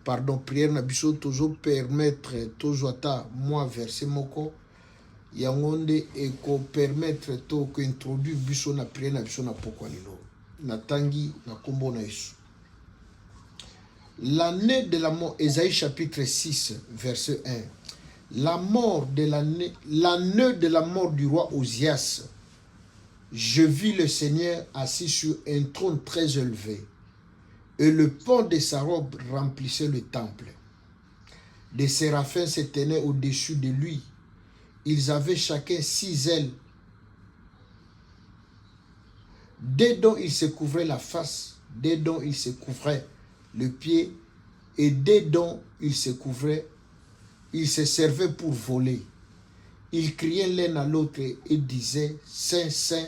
pardon, prière na biso toujours permettre toujours ata moi verset moko yangonde eko permettre to ko introduire biso na prière na biso na pokwa lelo na tangi na kombo na Yesu. L'année de la mort, Ésaïe chapitre 6 verset 1. L'année de la mort du roi Osias, je vis le Seigneur assis sur un trône très élevé, et le pan de sa robe remplissait le temple. Des séraphins se tenaient au-dessus de lui. Ils avaient chacun 6 ailes, des dont ils se couvraient la face, des dont ils se couvraient le pied, et des dont ils se couvraient, ils se servaient pour voler. Ils criaient l'un à l'autre et disaient, Saint, Saint,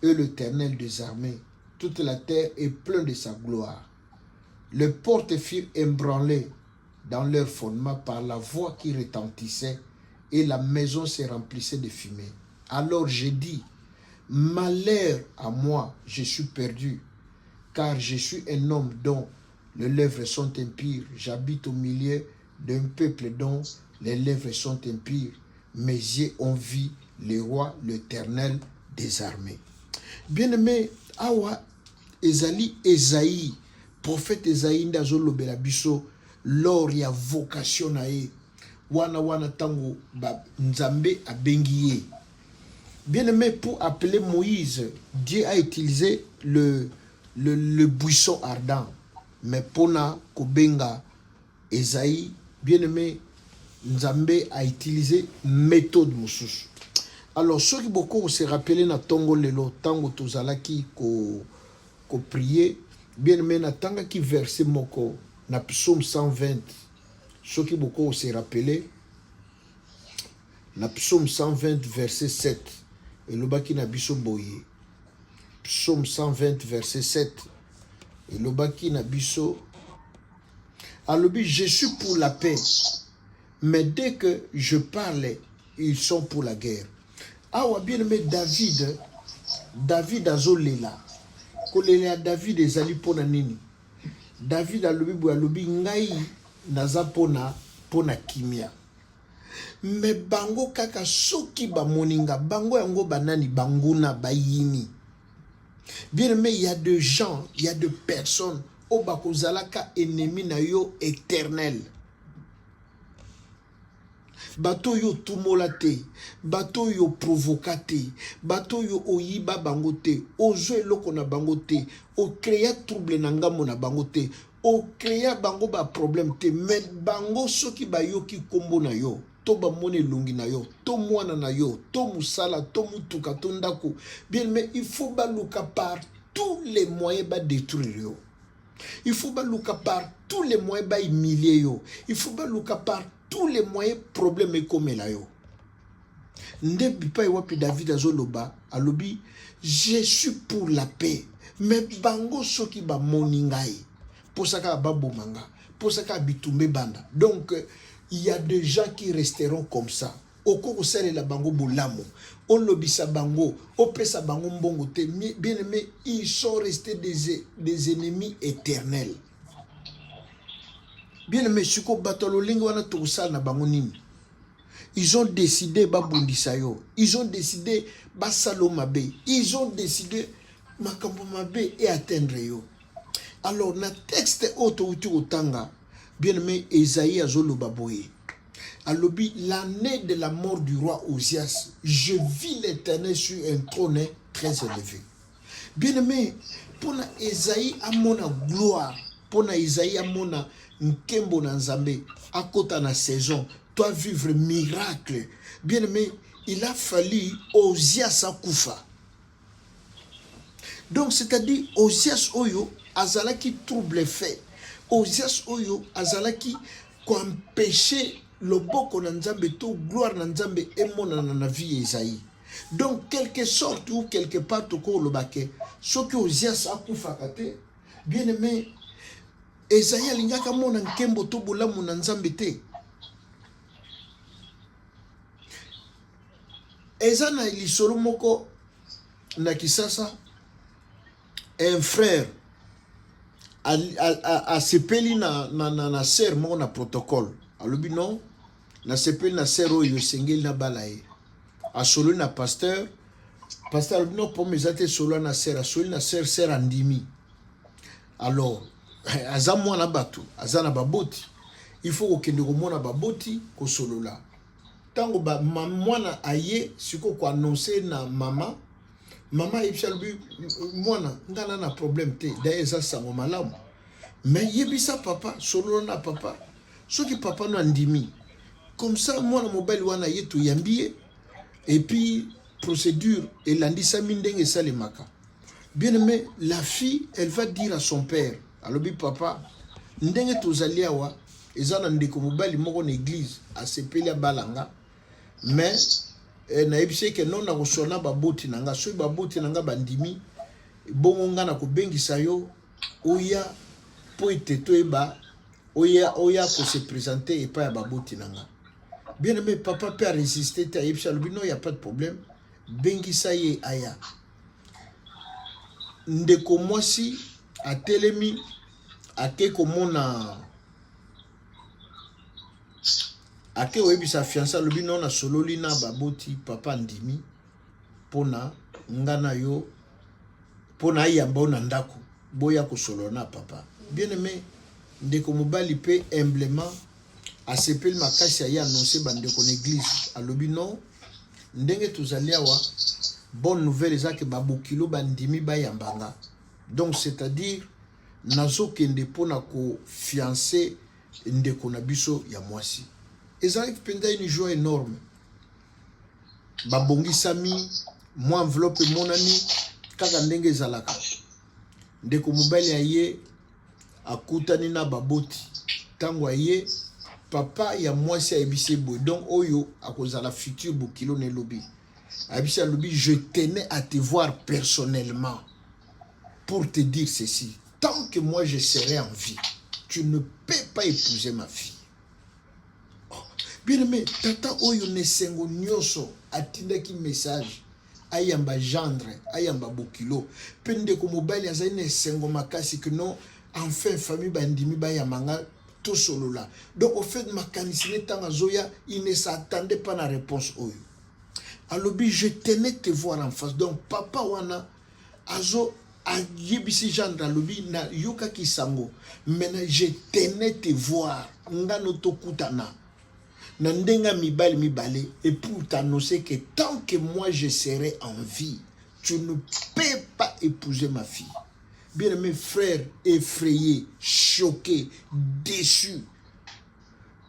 est l'Éternel des armées. Toute la terre est pleine de sa gloire. Les portes furent ébranlées dans leur fondement par la voix qui retentissait, et la maison se remplissait de fumée. Alors j'ai dit, malheur à moi, je suis perdu, car je suis un homme dont les lèvres sont impures. J'habite au milieu d'un peuple dont les lèvres sont impures. Mes yeux ont vu le roi, l'Éternel des armées. Bien-aimé, awa ezali Esaïe, prophète Esaïe ndazo lobela biso lors ya vocation na ye. Wana tango ba nzambe abengi ye. Bien-aimé, pour appeler Moïse, Dieu a utilisé le buisson ardent. Mais pona kobenga Esaïe, bien-aimé, Nzambe a utilisé méthode mosusu. Alors, ceux qui beaucoup se rappellent na tongo lelo, tango tozalaki ko prier, bien-aimé, na tanga ki verset moko, na psaume 120, ceux qui beaucoup se rappellent, na psaume 120 verset 7, et le baki na biso boye. Psaume 120 verset 7, et le baki na biso, alobi, je suis pour la paix, mais dès que je parle, ils sont pour la guerre. Awa bien aimé David azolela. Kolela David ezali pona nini? David alobi ngai naza pona kimia. Mais bango kaka soki ba moninga, bango yango banani banguna bayini. Bien aimé, il y a des gens, il y a des personnes au bakozalaka ennemi na yo éternel. Bato yo tumolate, bato yo provocate, bato yo oyiba bangote, ozo loko na bangote, o créa trouble na ngambo na bangote, o créa bango ba problème te, mais bango soki ba yo ki kombo na yo, to ba mone lungi na yo, to mwana na yo, to musala, to mutuka, to ndako. Bien, mais il faut baluka par tous les moyens ba détruire yo. Il faut baluka par tous les moyens ba humilier yo. Il faut baluka par tous les moyens problèmes et comme là yo. Ndebi pa wapi David azoloba alobi je suis pour la paix mais bango soki ba moningai posaka ba bomanga posaka bitumbe banda. Donc il y a des gens qui resteront comme ça. Oko sele la bango bolamo on lobisa bango opesa bango mbongo te. Bien aimé, ils sont restés des ennemis éternels. Bien aimé, siko batolo lingo wana tosala na bango nini. Ils ont décidé babundisa yo. Ils ont décidé basalo mabe. Ils ont décidé makambo mabe et atteindre yo. Alors na texte auto uti otanga, bien aimé, Esaïe azoloba boye. Alobi, l'année de la mort du roi Osias, je vis l'Éternel sur un trône très élevé. Bien aimé, pour Esaïe amona gloire, pour Esaïe amona nkembo na nzambe, à côté na saison, toi vivre miracle. Bien aimé, il a fallu Osias akufa. Donc c'est-à-dire Osias oyo azalaki trouble fait. Osias oyo azalaki qu'empêcher le boko na nzambe to gloire na nzambe emona na vie Esaïe. Donc quelque sorte ou quelque part to ko lobake soki Osias akufa kate, bien aimé, Esaïe alingaka mona nkembo to bolamu na nzambe te. Eza na lisolo moko na kisasa, un frère a sepeli na ser mo na protocole alobi non na sepeli na ser oyo sengeli na balaye a solo na pasteur alobi non po mezate solo na ser a solo na ser andimi alors aza mwana bato aza na baboti il faut kokende komona baboti kosolola tango mwana aye siko ko annoncer na mama yebisa lobi mwana ngana na problème te d'ailleurs eza sango malamu mais yebisa papa solo na papa soki papa no andimi comme ça mwana mobali wana ye to yambie et puis procédure elandisami ndenge esalemaka. Bien aimé, la fille elle va dire à son père alobi papa ndenge tozali awa eza na ndeko mobali moko na église asepeli abalanga mais na yebise ke non na kosona baboti nanga soki baboti nanga bandimi bongo nga na kobengisa yo oya po ete toyeba oya ko se présenter epai ya baboti nanga. Bien aimé, papa peut résister te ayebisa alobi non y a pas de problème bengisa ye aya ndeko mwasi atelemi ake komona ake oyebisa fiancé alobi non na sololi na baboti papa ndimi pona ngana yo pona ayamba na ndako boya kosolola na papa. Bien aimé, ndeko mobali pe humblement asepeli makasi aye annoncer bandeko na église alobi non ndenge tozali awa bonne nouvelle ezake babokilo bandimi bayambanga donc c'est-à-dire nazokende mpona kofiance ndeko na biso ya mwasi ezalaki mpenza une joie énorme babongisami mwa enveloppe emonani kaka ndenge ezalaka ndeko mobali aye akutani na baboti ntango aye papa ya mwasi ayebisi boye donc oyo akozala futur bokilo na elobi ayebisi alobi je tenais à te voir personnellement pour te dire ceci tant que moi je serai en vie tu ne peux pas épouser ma fille. Bien aimé, tata oyo nesengo nyonso atindaki message ayamba gendre ayamba bokilo pe ndeko mobali azali nesengo makasi que non enfin famille bandimi bayamanga tout solola donc au fait makanisi netanga zoya il ne s'attendait pas à la réponse oyo alobi je tenais te voir en face donc papa wana azo ayebisi gendre alobi na yoka kisango maintenant je tenais te voir ngano tokutana na ndenga mibale et pour t'annoncer que tant que moi je serai en vie tu ne peux pas épouser ma fille. Bien mes frères effrayés, choqués, déçus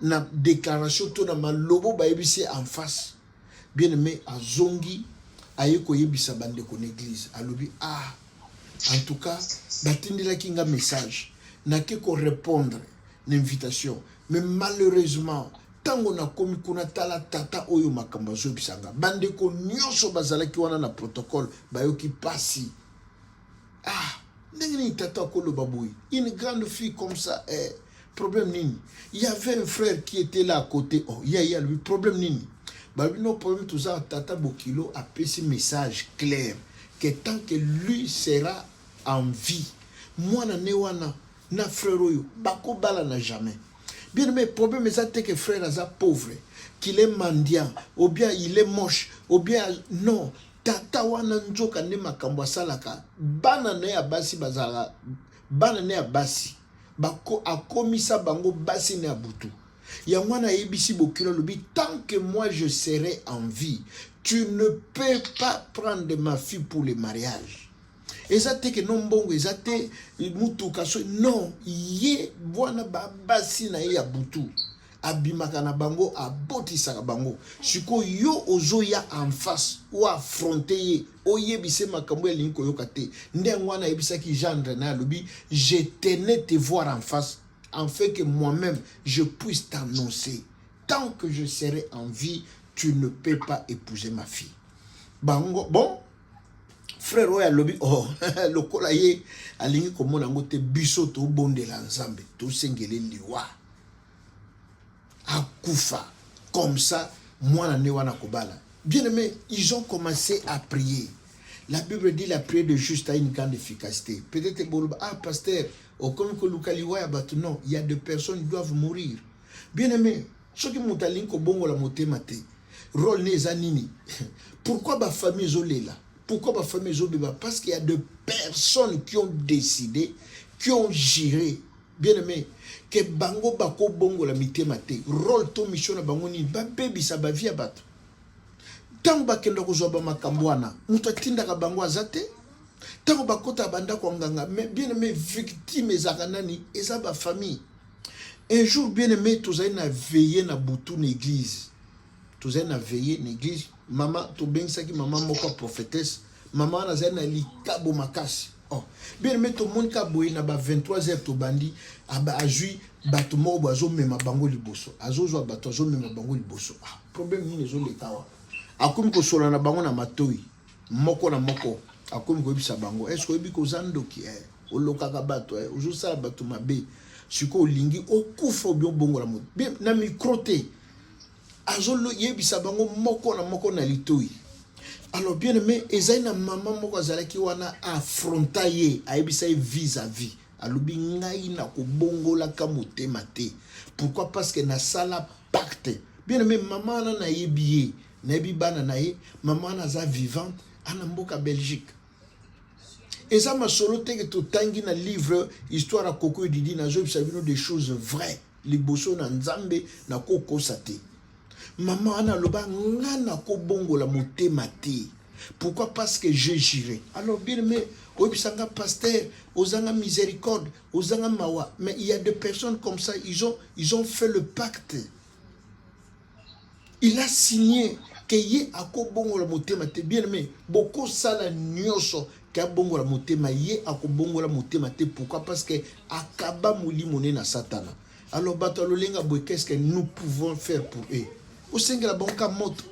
na déclaration to na malobo ba yebisi en face. Bien aimé azongi ayeko yebisa bande ko église alobi ah en tout cas batindela kinga message na ke ko répondre l'invitation mais malheureusement tango na komi kuna tala tata oyo makambo zo bisanga bande ko nyonso bazalaki wana na protocole bayoki pasi ah ndenge tata kolo baboui une grande fille comme ça problème nini. Il y avait un frère qui était là à côté oh il y a lui problème nini babi no problème tout ça tata bokilo a passé message clair que tant que lui sera en vie moi na newana na frère oyo bako bala na jamais. Bien mais problème c'est que frère aza pauvre qu'il est mendiant ou bien il est moche ou bien non tata wana nzoka ne makambo salaka bana ne ya basi bazala bana ne ya basi bako akomisa bango basi ne abutu ya mwana yebisi bokilo lobi tant que moi je serai en vie tu ne peux pas prendre ma fille pour le mariage. Ezate que non bongo ezate mutuka so non ye bwana basi na ye ya butu abimaka na bango abotisaka bango siko yo ozoya en face ou affronter ye oyebise makambo ya linko yoka te ndenge wana yebisaki gendre na lobi je tenais te voir en face afin que moi-même je puisse t'annoncer tant que je serai en vie tu ne peux pas épouser ma fille. Bango bon frère oya lobi oh lokola ye alingi komona ngo te biso to bondela nzambe to sengele liwa akufa comme ça mwana ne wana kobala. Bien aimé, ils ont commencé à prier. La Bible dit la prière de juste a une grande efficacité. Peut-être ah pasteur comme que Lukaliwaya batu, non, il y a des personnes qui doivent mourir. Bien aimé, ceux qui m'ont dit que bon la moté maté, rôle les anini. Pourquoi ma famille zolé là? Pourquoi ma famille zolé là? Parce qu'il y a des personnes qui ont décidé, qui ont géré. Bien aimé, que bango bako bongo la mité maté, rôle to mission na bango ni ba baby sa ba via bat. Tant ba kendo ko zoba makambwana, muta tinda ka bango azate. Tant ba kota banda ko nganga, mais bien aimé victime zakanani eza ba famille. Un jour bien aimé, tous avez na veillé na boutou l'église. Tous avez na veillé l'église. Maman, tu bien ça qui maman moko prophétesse. Maman na zena li kabo makasi. Oh, bien aimé tout le monde ka boye na ba 23h to bandi aba ajui bato mo bazo mema bango liboso. Azo zo bato azo mema bango liboso. Ah, problème ni zo le kawa. Akomi ko sola na bango na matoi. Moko na moko. Akomi ko bisa bango. Est-ce que bi ko zandoki oloka ka bato ozo sa bato mabe. Siko lingi okufa bio bongo la mode. Bien na microté. Azolo yebisa bango moko na litoi. Alors bien aimé, ezaina maman moko azalaki wana affronta ye, ayebisa ye vis-à-vis. Alobi ngai na ko bongo la kamotema te. Pourquoi? Parce que na sala pacte. Bien aimé, maman na yebiye, na yebi bana na ye, maman na za vivante ana mboka Belgique. Et ça m'a solo que tout tangi na livre histoire à Koko Didi na zo bisabino des choses vraies. Liboso na nzambe na koko sate. Maman ana loba ngana ko bongo la motema te. Pourquoi? Parce que j'ai géré. Alors bien aimé, obisanga pasteur, ozanga miséricorde, ozanga mawa, mais il y a des personnes comme ça, ils ont fait le pacte. Il a signé que ye ako bongo la motema te. Bien aimé, beaucoup sala nyoso ka bongo la motema ye ako bongo la motema te. Pourquoi? Parce que akaba mouli moné na satana. Alors batalo lenga boy, qu'est-ce que nous pouvons faire pour eux? Au senga la banka moto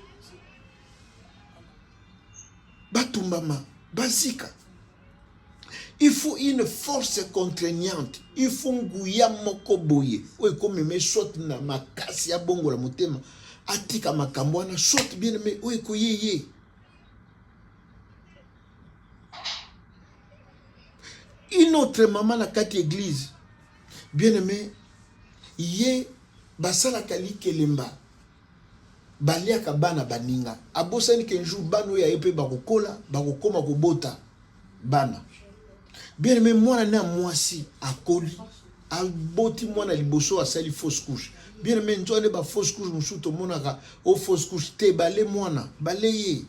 batumbama basika. Il faut une force contraignante. Il faut nguya moko boye. Oye comme me shot na makasi ya bongo la motema. Atika makambwana shot bien me oye ko ye. Une autre maman na kati église. Bien aimé, ye basala kali kelemba. Baliaka bana baninga. Abosani kenjou bano ya epe bakokola, bakokoma kobota bana. Bien aimé, mwana na mwasi akoli, aboti mwana liboso asali fausse couche. Bien aimé, nzone ba fausse couche musuto monaka o fausse couche te bale mwana, bale ye.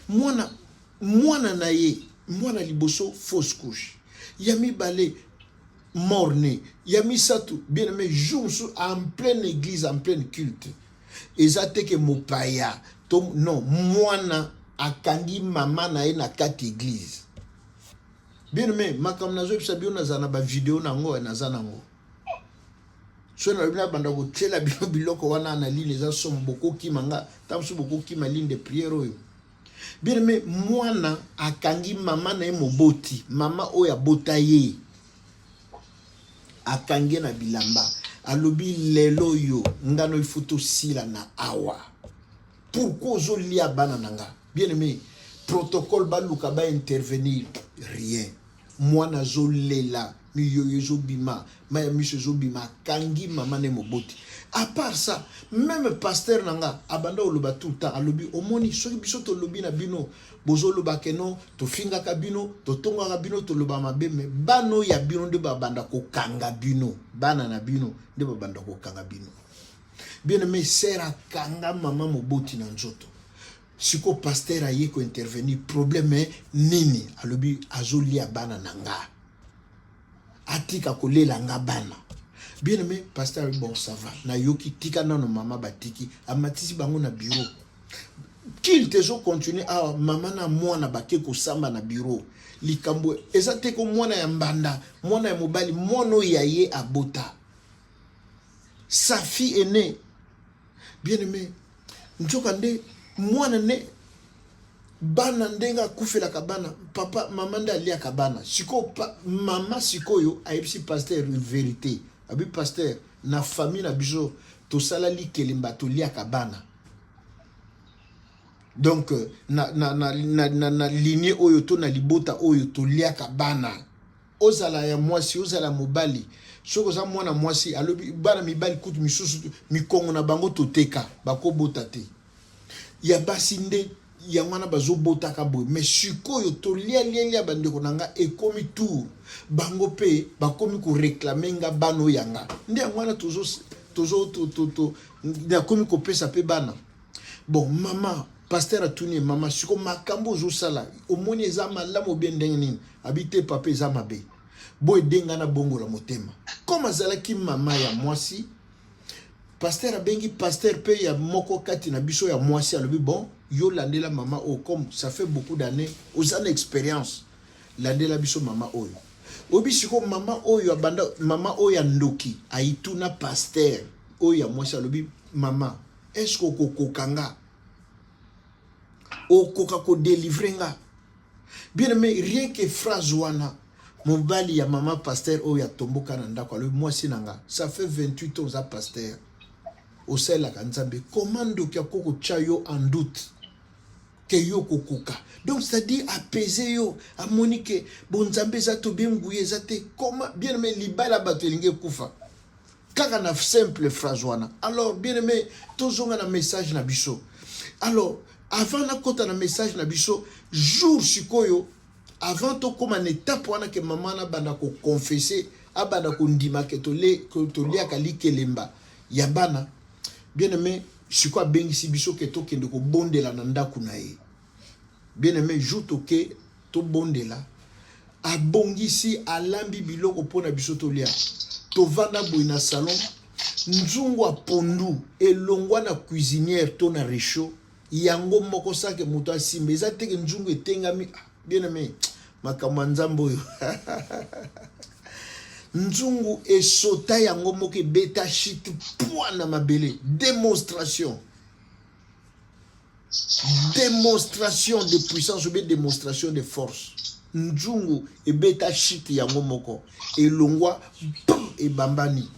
Mwana na ye, mwana liboso fausse couche. Yami bale morne, yami satu, bien aimé, jour en pleine église, en pleine culte. Ezate ke mopaya non mwana akangi mama na ye na kati église. Bien aimé, makam nazo bisabio na zana ba vidéo nango na zanango. So na bina banda ko tela biloko wana na ligne za som boko kimanga, tamsu boko kima ligne de prière oyo. Bien aimé, mwana akangi mama na ye moboti, mama oya bota ye. Akangi na bilamba. Alobi lelo yo ngano ifuto sila na awa. Pourquoi zo lia bana nanga? Bien aimé, protocole baluka ba intervenir rien. Mwana zo lela mi yo zo bima, ma mi zo bima kangi mama ne moboti. À part ça, même pasteur nanga abanda oloba tout le temps alobi omoni soki biso to lobi na bino bozo loba keno to finga ka bino to tonga ka bino to loba mabe me bano ya bino de babanda ko kanga bino bana na bino de babanda ko kanga bino. Bien aimé, sera kanga mama moboti na nzoto. Siko pasteur aye ko intervenir problème nini alobi azoli ya bana nanga atika ko lela nga bana. Bien aimé, pasteur, bon, ça va. Na yoki tika nano mama batiki. Amatisi bango na bureau. Qu'il te zo continue à mama na mwana bake ko samba na bureau. Likambo. Ezate ko mwana ya mbanda. Mwana ya mobali. Mono ya ye abota. Sa fille est née. Bien aimé. Njokande. Mwana ne. Bana ndenga kufela kabana. Papa, mama nda lia kabana. Siko, mama siko yo. Aipsi pasteur vérité. Abi pasteur na famille na biso to salali kelimba to lia kabana. Donc na lignée oyo to na libota oyo to lia kabana. ozala ya mwasi ozala mobali soko za mwana mwasi alobi bana mibali kutu misusu mikongo na bango toteka bakobota te ya basi nde ya mwana bazobotaka boye mais sikoyo tolia bandeko nanga ekomi tour bango pe bakomi ko réclamer nga bano yanga nde mwana tozo nakomi kopesa pe bana bon mama pasteur atuni mama siko makambo ozosala omoni eza malamu bien ndenge nini habite papa eza mabe boy denga na bongo la motema comme azalaki mama ya mwasi pasteur abengi pasteur pe ya moko kati na biso ya mwasi alobi bon yo landela mama o comme ça fait beaucoup d'années aux années expérience landela biso mama oyo obi siko mama oyo abanda mama oyo ya ndoki aituna pasteur oyo ya mwasi alobi mama est-ce que kokokanga okoka ko délivrer nga bien aimé rien que phrase wana mobali ya mama pasteur oyo ya tomboka na ndako alobi mwasi nanga ça fait 28 ans à pasteur au sel la kanzambe commando ki akoko chayo en doute que yo kokuka donc c'est-à-dire apaiser yo amoni que bonzambe za to bien nguye za te comment bien aimé libala bato elinge kufa kaka na simple phrase wana alors bien aimé tozonga na message na biso alors avant na kota na message na biso jour sikoyo avant to comme en étape wana que maman na banda ko confesser abanda ko ndima ke to lia kali kelemba ya bana bien aimé sikoa bengi si biso ke to kende ko bondela na ndaku na ye bien aimé jour to ke to bondela abongisi alambi biloko pona biso to lia to vanda boy na salon nzungu apondu elongwa na cuisinière to na réchaud yango moko sake muto asimba eza teke nzungu etengami bien aimé makambo nzambo yo nzungu esota yango moko ebeta shit na mabele démonstration de puissance ou bien démonstration de force nzungu ebeta shit yango moko elongwa ebambani.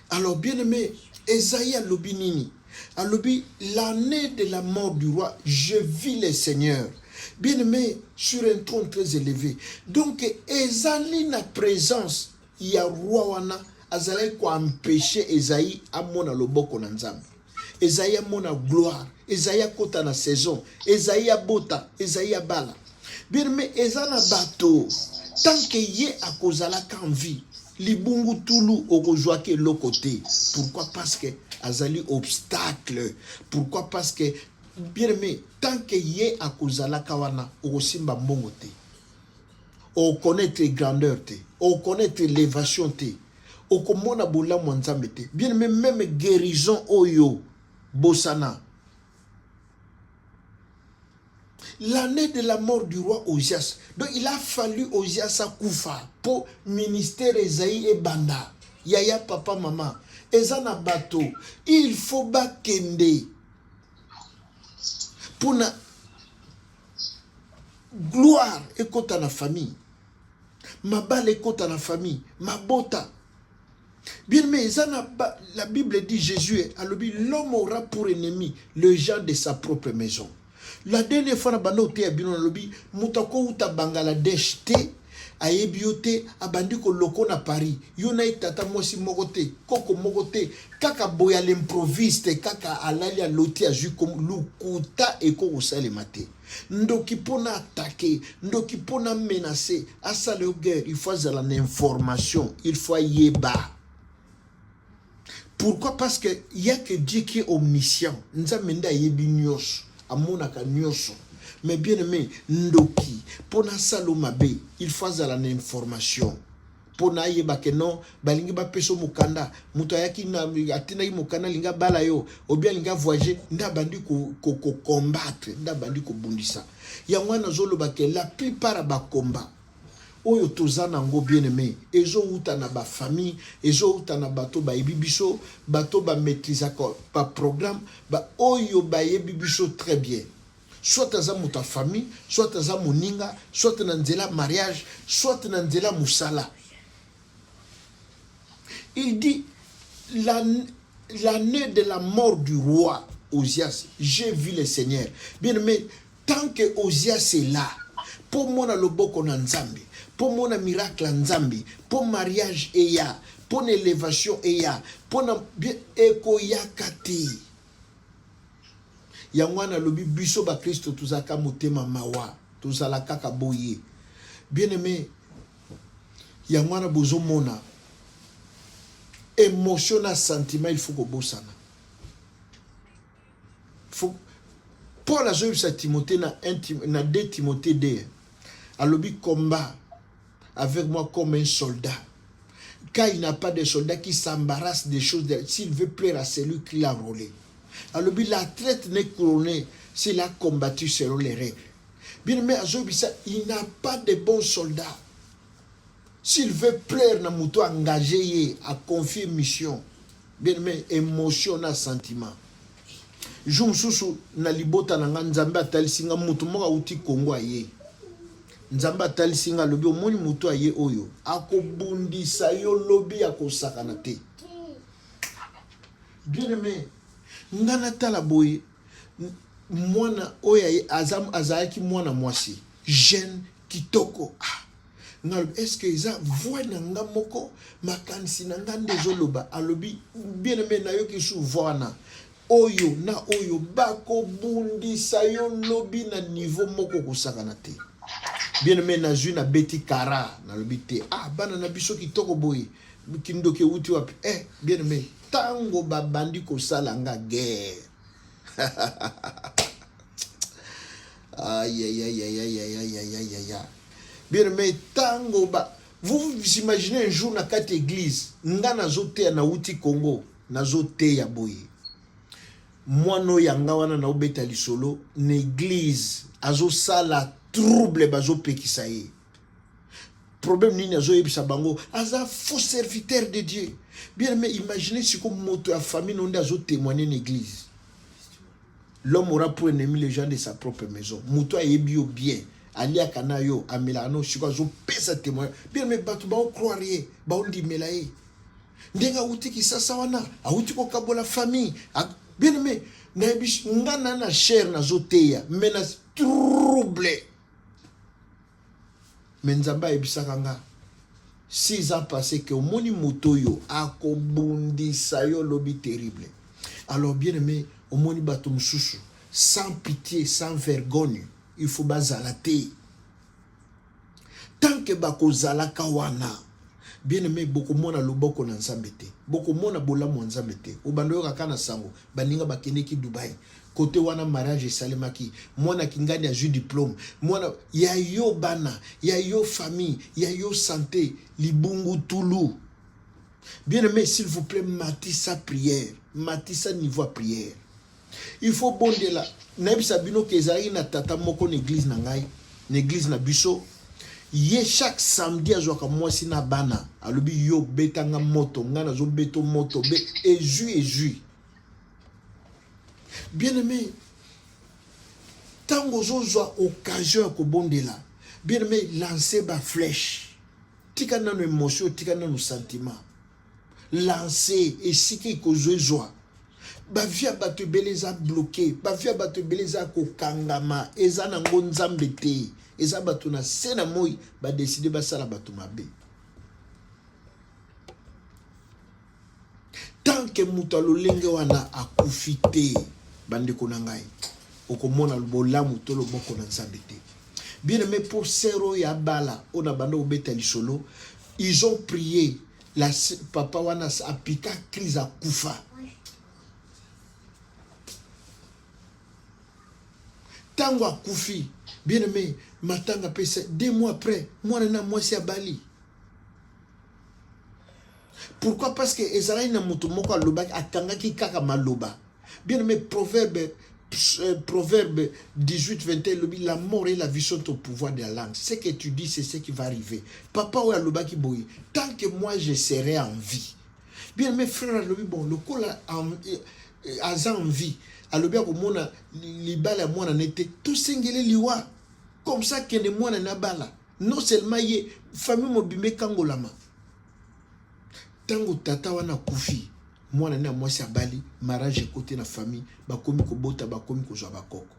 Alors bien aimé Esaïe alobi nini alobi l'année de la mort du roi je vis le Seigneur bien aimé sur un trône très élevé donc ezali na présence ya roi wana azali ko empêcher Esaïe amona loboko na nzambe Esaïe amona gloire Esaïe akota na saison Esaïe abota Esaïe abala bien aimé ezana bato tant que ye akozala kan vie libungu tulu okozwaki eloko te. Pourquoi? Parce que azali obstacle. Pourquoi? Parce que bien aimé tant que ye akozala kawana okosimba mbongo te okonaître grandeur te okonaître élévation te okomona bolamu nzambe te. Bien aimé même guérison oyo bosana l'année de la mort du roi Osias. Donc il a fallu Osias akufa pour ministère Esaïe et Banda. Yaya papa maman. Ezana bato. Il faut bakende. Pour na gloire ekota na famille. Mabale ekota na famille. Mabota. Bien mais la Bible dit Jésus alobi l'homme aura pour ennemi le gens de sa propre maison. La dernière fois, bando te abino lobi mutako uta Bangladesh te ayebiote abandi ko loko na Paris yona itata mosi mogote koko mogote kaka boya l'improviste kaka alali a loti a juko lukuta eko usale mate ndoki pona attaquer ndoki pona menacer asa le guerre il faut avoir l'information il faut yeba. Pourquoi? Parce que il y a que Dieu qui est omniscient nzamenda yebi nyos amonaka nyonso. Mais bien aimé ndoki pona salomabe il faut avoir l'information pona yeba ke non balingi ba peso mukanda muto yaki na atina yi mukanda linga bala yo ou bien linga voyager nda bandi ko combattre nda bandi ko bundisa yangwana zoloba ke la plupart ba combat oyo tozana ngo bien aimé ezo uta na ba famille ezo uta na bato ba ebibiso bato ba maîtriser pa programme ba oyo ba ebibiso très bien soit aza muta famille soit aza moninga soit na nzela mariage soit na nzela musala. Il dit l'année de la mort du roi Osias j'ai vu le Seigneur. Bien aimé tant que Osias est là pour mona loboko na nzambe, pour mona miracle nzambe, pour mariage eya, pour élévation eya, pour na eko yakati. Yangwana lobi biso ba Kristo tuzaka motema mawa, tuzala kaka boye. Bien-aimé, yangwana bozo mona émotion na sentiment il faut que bosana. Faut Paul a joué sa Timothée na 2 Timothée 2. Alobi combat avec moi comme un soldat. Car il n'a pas de soldat qui s'embarrasse des choses s'il veut plaire à celui qui l'a rôlé. Alobi la traite n'est couronnée s'il a combattu selon les règles. Bien aimé, il n'a pas de bons soldats. S'il veut plaire na muto engagé à confier mission. Bien aimé, émotion na sentiment. Jumsusu na libota na nzambe atalisinga mutu moka uti Kongo aye. Nzambe atalisinga lobi omoni mutu aye oyo akobundisa yo lobi akosakana te. Bien aimé, ngana tala boye mwana oya azaki mwana mwasi jeune kitoko. Est-ce que ça voit nanga moko makansi nanga ndezoloba alobi bien aimé na yo kisu voana oyo na oyo bako bundisa yo lobi na niveau moko kosakana te. Bien aimé na zui na beti kara na lobi te bana na biso kitoko boye kindoke uti wapi bien aimé tango babandi kosala nga guerre. Aïe. Bien aimé tango vous imaginez un jour na kati église nga nazoteya na uti Congo nazoteya boye mwano yanga wana na obeta lisolo na église azosala trouble bazopekisa ye. Problème nini azoyebisa bango aza faux serviteur de Dieu. Bien aimé, imaginez si comme moto ya famille n'onde azo témoigner l'église. L'homme aura pour ennemi les gens de sa propre maison. Moto ayebi yo bien alia kanayo amelano siko azo pesa témoin. Bien aimé, batu ba croire ye ba ondi melaye. Ndenga uti ki sasa wana auti ko kabola famille. Bien aimé, na bish ngana na cher na zoteya menace trouble. Menzamba ebisaka nga 6 ans passés que omoni motoyo akobundisa yo lobi terrible. Alors bien aimé, omoni bato mususu sans pitié, sans vergogne, il faut bazalate. Tant que bako zalaka wana, bien aimé, boko mona loboko na nzambe te, boko mona bolamu nzambe te. Obando yo kakana sango baninga bakende ki Dubai. Côté wana mariage salemaki mwana kingani a eu diplôme mwana ya yo bana ya yo famille ya yo santé libungu tulu. Bien aimé, s'il vous plaît, matissa prière, matissa niveau prière. Il faut bonde la naibisa bino kezari na tata moko l'église na ngai l'église na biso ye chaque samedi azwaka mwasi na bana alobi yo betanga moto ngana zo beto moto be eju. Bien aimé, tango zozwa occasion ko bondela. Bien aimé, lancer ba flèche. Tika nano émotion, tika nano sentiment. Lancer et si ki ko joie. Ba via bato beleza bloqué, ba via bato beleza ko kangama, eza na ngonzambe te. Eza bato na sena moi ba décider ba sala bato mabe. Tant que mutalo lenge wana akufite bande konangai okomona bolamu to loboko na nzambe te. Bien aimé, pour sero ya bala ona bande obeta lisolo, ils ont prié la papa wana apika crise à kufa. Tango akufi, bien aimé, matanga pesa 2 mois après, moi na mwasi ya bali. Pourquoi? Parce que Ezraïl na mutu moko aloba akangaki kaka maloba. Bien aimé, proverbe 18-21, la mort et la vie sont au pouvoir de la langue. Ce que tu dis, c'est ce qui va arriver. Papa ou aloba ki boyi, tant que moi je serai en vie. Bien aimé frère alobi bon, le col a en vie. Alobi akomona libala mwana nete tout sengele liwa. Comme ça que ne mwana na bala. Non seulement ye famille mobimbe kangolama. Tango tata wana kufi mwana na mwasi abali mariage côté na famille bakomi kobota bakomi kozwa bakoko.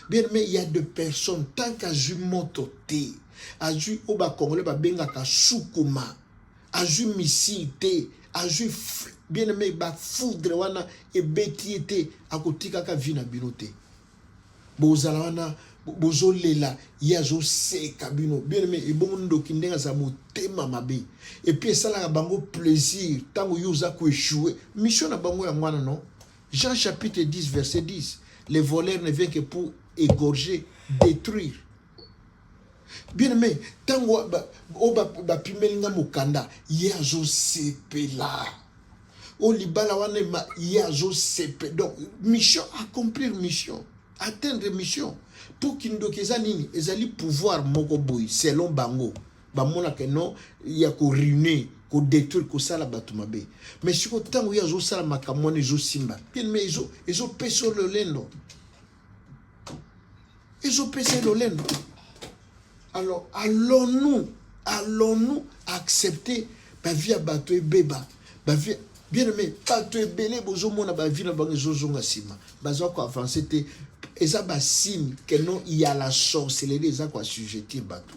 Bien aimé, il y a des personnes, tant qu'à ju mototé, à ju oba congolais ba benga ka soukuma, à ju misité, à ju bien aimé ba foudre wana e betiete akotika ka vina binote. Bozala wana bozolela yazo seka bino bien aimé e bongo ndoki ndenga za motema mabe et puis ça la bango plaisir tango yoza ko échouer mission na bango ya mwana non. Jean chapitre 10 verset 10, les voleurs ne viennent que pour égorger, détruire. Bien aimé, tango ba pimelinga mukanda yazo sepela o libala wana yazo sepe. Donc mission, accomplir mission, atteindre mission. Pour kindokeza nini ezali pouvoir moko boy selon bango bamona que non ya ko ruiner ko détruire ko sala batu mabe. Mais siko tango yazo sala makamone zo simba bien mais ezo peso le lendo, ezo peso le lendo. Alors allons-nous accepter ba via bato e beba ba via bien aimé bato e belé bozo mona ba via na bango zo zonga sima bazo ko avancer te. Et ça va signe que non il y a la sorcellerie ça quoi sujeter bateau.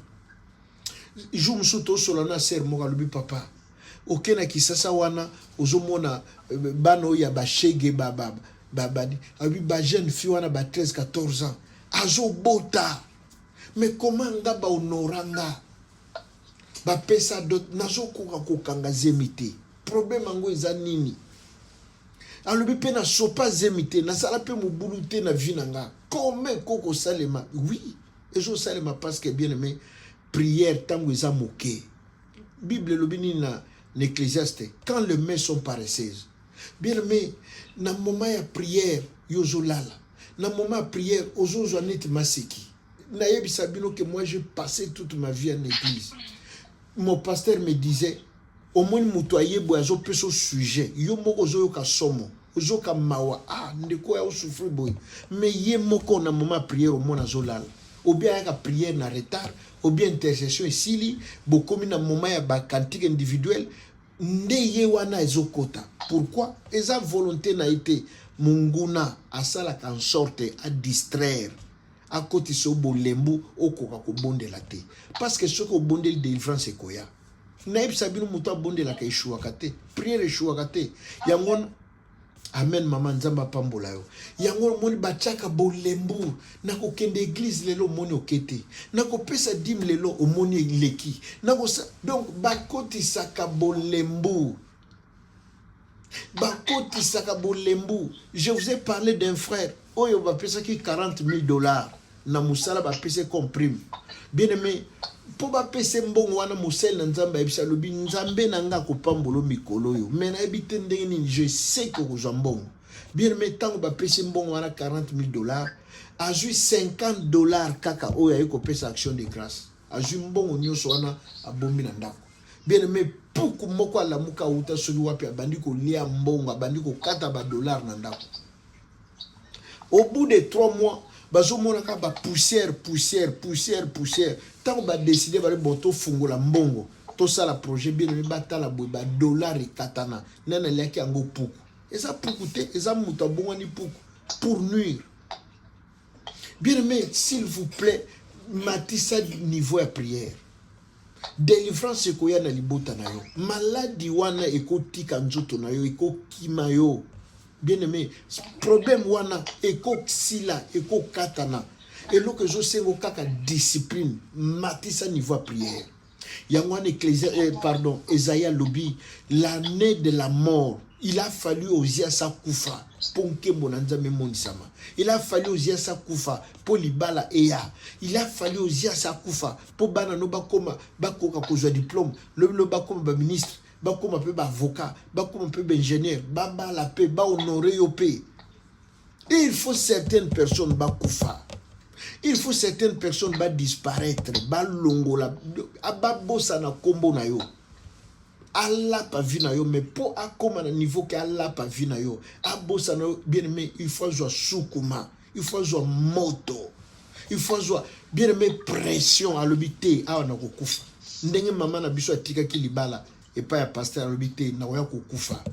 Je me suis tout sur la serre moi le papa. OK na kisasa wana ozomona bano ya ba shege baba babadi abi ba jeune fille wana ba 13 14 ans azo bota. Mais comment nga ba honoranga ba pesa dot nazo koka kokanga zemité. Problème ngo eza nini? Alors pe na sopa zemité na sala pe mobuluté na vinanga comme koko salema oui et je salema parce que bien aimé prière tango eza moké Bible lobini na Ecclésiaste quand les mains sont paresseuses bien aimé na moment ya prière yozo lala na moment ya prière ozozo net maseki na yebisa bino que moi j'ai passé toute ma vie en église. Mon pasteur me disait au moins mutoyer boazo pe so sujet yo moko zo ka somo ozoka mawa ndeko ya souffrir boy mais ye moko na moment prière au mona zolala ou bien ya prière na retard ou bien intercession esili bokomi na moment ya ba cantique individuel nde ye wana ezokota. Pourquoi eza volonté na été munguna asala en sorte à distraire à côté so bolembu okoka ko bondela te parce que ce ko bondel délivrance ekoya naib sabino muto bondela ka eshuaka te prière eshuaka te yango. Amen maman nzamba pambola yo yango moni bachaka bolembu nako kende église lelo moni okete nako pesa dim lelo omoni leki nako donc bakoti saka bolembu je vous ai parlé d'un frère oyo ba pesa ki $40,000 na musala ba pesa comprime bien aimé po ba pesa mbongo wana musel na nzamba ebisa lobi nzambe na nga ko pambolo mikolo yo mena ebite ndenge ni je sais que ko jambongo bien aimé tango ba pesa mbongo wana $40,000 azu $50 kaka oyo ayi ko pesa action de grâce azu mbongo nyoso wana abombi na ndako bien aimé puku moko alamuka uta soki wapi abandi ko lia mbongo abandi ko kata ba dollar na ndako. Au bout de 3 mois bazo monaka ba poussière tant ba décider ba boto fungola mbongo to sala projet bien aimé batala boy ba dollar et katana nana leki ango puku eza puku te eza muta bongo ni puku pour nuire. Bien aimé s'il vous plaît matisa niveau ya prière délivrance ekoya na libota na yo maladie wana ekotika nzoto na yo ekokima yo. Bien aimé problème wana ekokisila ekokatana eloko ezosengo kaka discipline matisa niveau ya prière yango wana Esaïe lobi l'année de la mort il a fallu Osia sakufa pour nkembo na nzambe monisama. Il a fallu Osia sakufa pour libala eya. Il a fallu Osia sakufa pour bana no bakoma bakoka kozwa diplôme le bakoma ba ministre bakoma pe ba avocat bakoma pe ba ingénieur baba la paix ba honorer yo paix. Il faut certaines personnes bakufa. Il faut certaines personnes ba disparaître ba longola ababosa na kombo na yo. Allah pa vina yo mais pour akoma na niveau que Allah pa vina yo abosa na bien aimé il faut jouer soukuma il faut jouer moto il faut jouer bien aimé pression à l'obité a na kokufa ndenge mama na biso atika ki libala et pas ya pasteur à l'obité na ya kokufa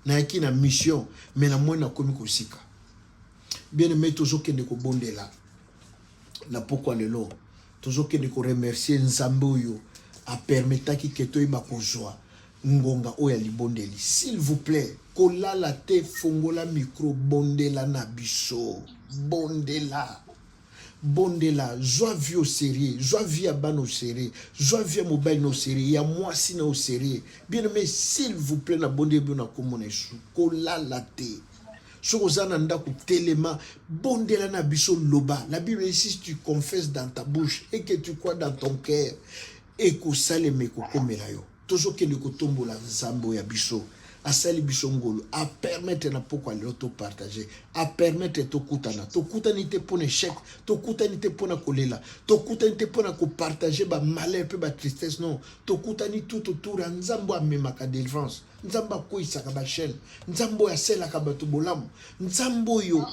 na yaki na mission mais na moi na komi kosika bien aimé tozokende kobondela na pokwa lelo tozokende ko remercier Nzambe oyo a permetaki ke toyeba kozwa ngonga oyo ya libondeli. S'il vous plaît, kolala te, fongola micro, bondela na biso, bondela. Bondela, joie vie au sérieux, joie vie à ban au sérieux, joie vie à mobile au sérieux, il y a moi si au sérieux. Bien aimé, s'il vous plaît, na bondé bien na komonesu, kolala te. Sozana ndako telema, bondela na biso loba. La Bible dit si tu confesses dans ta bouche et que tu crois dans ton cœur, et que sale me kokomela yo. Tozo ke le kotombola nzambo ya biso. Asali biso ngolo, a permettre na pokwa lelo to partager, a permettre to kutana te pona échec, to kutani te pona kolela, to kutani te pona ko partager ba malheur pe ba tristesse, non, to kutani tout autour nzambo amemaka délivrance, nzambo akoisaka ba chaîne, nzambo aselaka bato bolamu, nzambo yo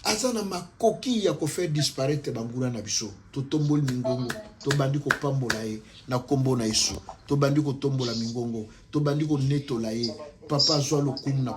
azana makoki ya ko faire disparaître bangula na biso. To tomboli mingongo, to bandi ko pambola ye na kombo na Yesu, to bandi ko tombola mingongo, to bandi ko netola ye, papa zwa lokumu na